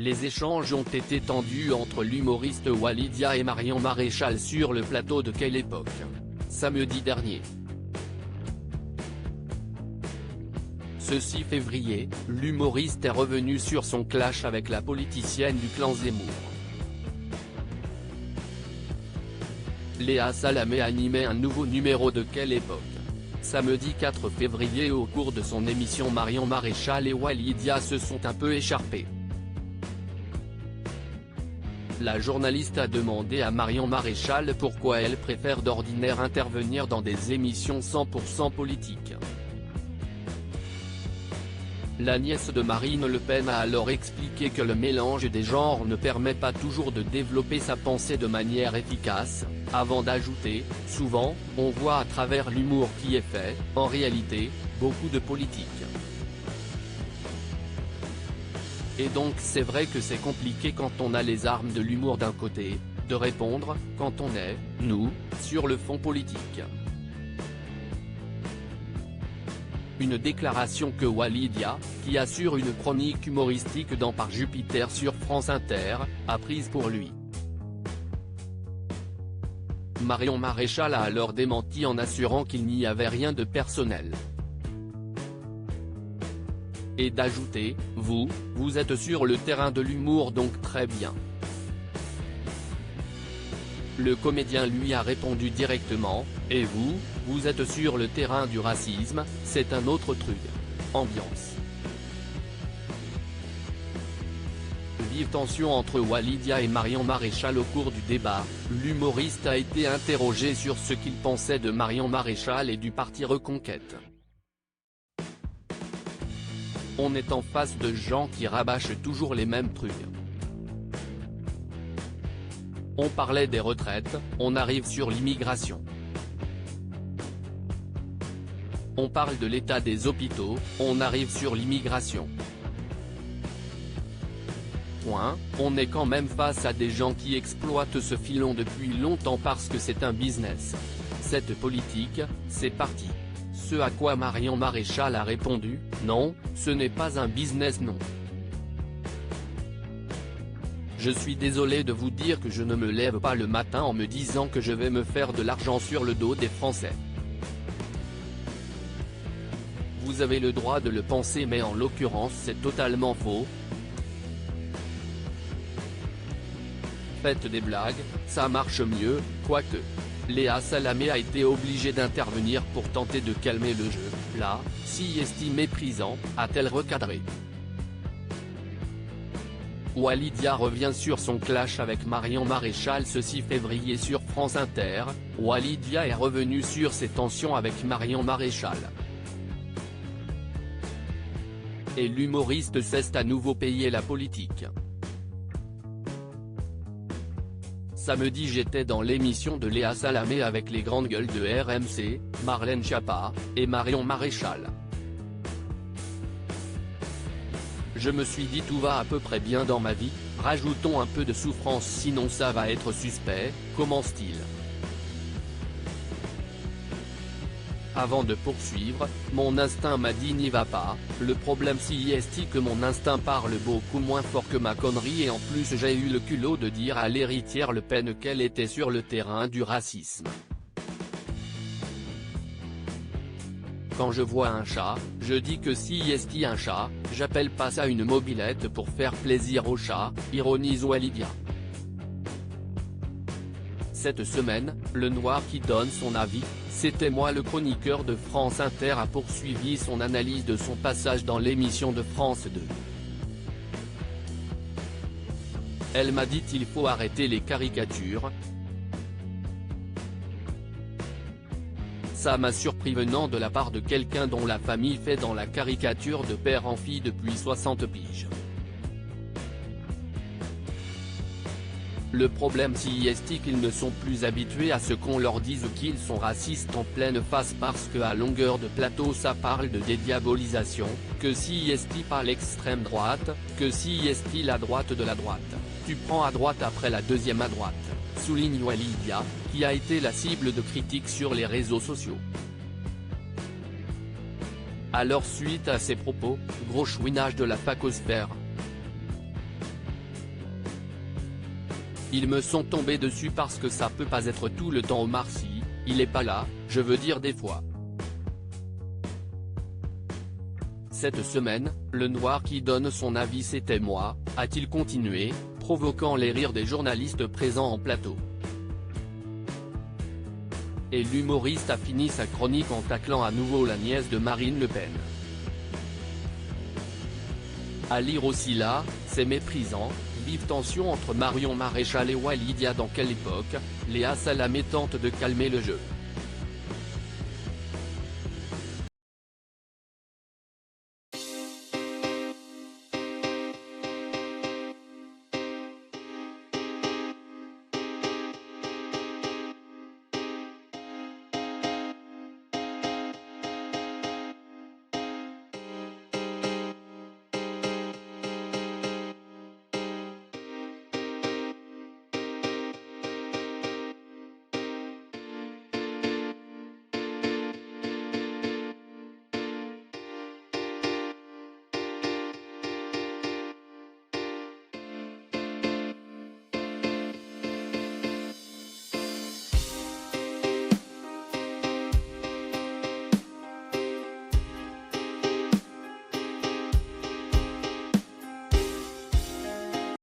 Les échanges ont été tendus entre l'humoriste Walidia et Marion Maréchal sur le plateau de Quelle Époque, samedi dernier. Ce 6 février, l'humoriste est revenu sur son clash avec la politicienne du clan Zemmour. Léa Salamé animait un nouveau numéro de Quelle Époque. Samedi 4 février, au cours de son émission, Marion Maréchal et Walidia se sont un peu écharpés. La journaliste a demandé à Marion Maréchal pourquoi elle préfère d'ordinaire intervenir dans des émissions 100% politiques. La nièce de Marine Le Pen a alors expliqué que le mélange des genres ne permet pas toujours de développer sa pensée de manière efficace, avant d'ajouter « Souvent, on voit à travers l'humour qui est fait, en réalité, beaucoup de politique. Et donc c'est vrai que c'est compliqué quand on a les armes de l'humour d'un côté, de répondre, quand on est, nous, sur le fond politique. » Une déclaration que Walidia, qui assure une chronique humoristique dans Par Jupiter sur France Inter, a prise pour lui. Marion Maréchal a alors démenti en assurant qu'il n'y avait rien de personnel. Et d'ajouter « Vous êtes sur le terrain de l'humour donc très bien ». Le comédien lui a répondu directement « Et vous êtes sur le terrain du racisme, c'est un autre truc. Ambiance ». Vive tension entre Walidia et Marion Maréchal au cours du débat, l'humoriste a été interrogé sur ce qu'il pensait de Marion Maréchal et du parti Reconquête. On est en face de gens qui rabâchent toujours les mêmes trucs. On parlait des retraites, on arrive sur l'immigration. On parle de l'état des hôpitaux, on arrive sur l'immigration. On est quand même face à des gens qui exploitent ce filon depuis longtemps parce que c'est un business. Cette politique, c'est parti. Ce à quoi Marion Maréchal a répondu, non, ce n'est pas un business non. Je suis désolé de vous dire que je ne me lève pas le matin en me disant que je vais me faire de l'argent sur le dos des Français. Vous avez le droit de le penser mais en l'occurrence c'est totalement faux. Faites des blagues, ça marche mieux, quoique. Léa Salamé a été obligée d'intervenir pour tenter de calmer le jeu, là, si estime méprisant, a-t-elle recadré. Walidia revient sur son clash avec Marion Maréchal ce 6 février sur France Inter. Walidia est revenu sur ses tensions avec Marion Maréchal. Et l'humoriste cesse à nouveau payer la politique. Samedi, j'étais dans l'émission de Léa Salamé avec les grandes gueules de RMC, Marlène Schiappa, et Marion Maréchal. Je me suis dit tout va à peu près bien dans ma vie, rajoutons un peu de souffrance sinon ça va être suspect, commence-t-il. Avant de poursuivre, mon instinct m'a dit n'y va pas, le problème si est que mon instinct parle beaucoup moins fort que ma connerie et en plus j'ai eu le culot de dire à l'héritière Le Pen qu'elle était sur le terrain du racisme. Quand je vois un chat, je dis que si est un chat, j'appelle pas ça une mobilette pour faire plaisir au chat, ironise Walidia. Cette semaine, le noir qui donne son avis, c'était moi. Le chroniqueur de France Inter a poursuivi son analyse de son passage dans l'émission de France 2. Elle m'a dit il faut arrêter les caricatures. Ça m'a surpris venant de la part de quelqu'un dont la famille fait dans la caricature de père en fille depuis 60 piges. Le problème si est qu'ils ne sont plus habitués à ce qu'on leur dise qu'ils sont racistes en pleine face parce que à longueur de plateau ça parle de dédiabolisation, que si est pas l'extrême droite, que si est la droite de la droite, tu prends à droite après la deuxième à droite, souligne Walidia, qui a été la cible de critiques sur les réseaux sociaux. Alors suite à ces propos, gros chouinage de la facosphère. Ils me sont tombés dessus parce que ça peut pas être tout le temps Omar Sy, il est pas là, je veux dire des fois. Cette semaine, le noir qui donne son avis c'était moi, a-t-il continué, provoquant les rires des journalistes présents en plateau. Et l'humoriste a fini sa chronique en taclant à nouveau la nièce de Marine Le Pen. À lire aussi là, c'est méprisant, vive tension entre Marion Maréchal et Walidia. Dans quelle époque, Léa Salamé tente de calmer le jeu.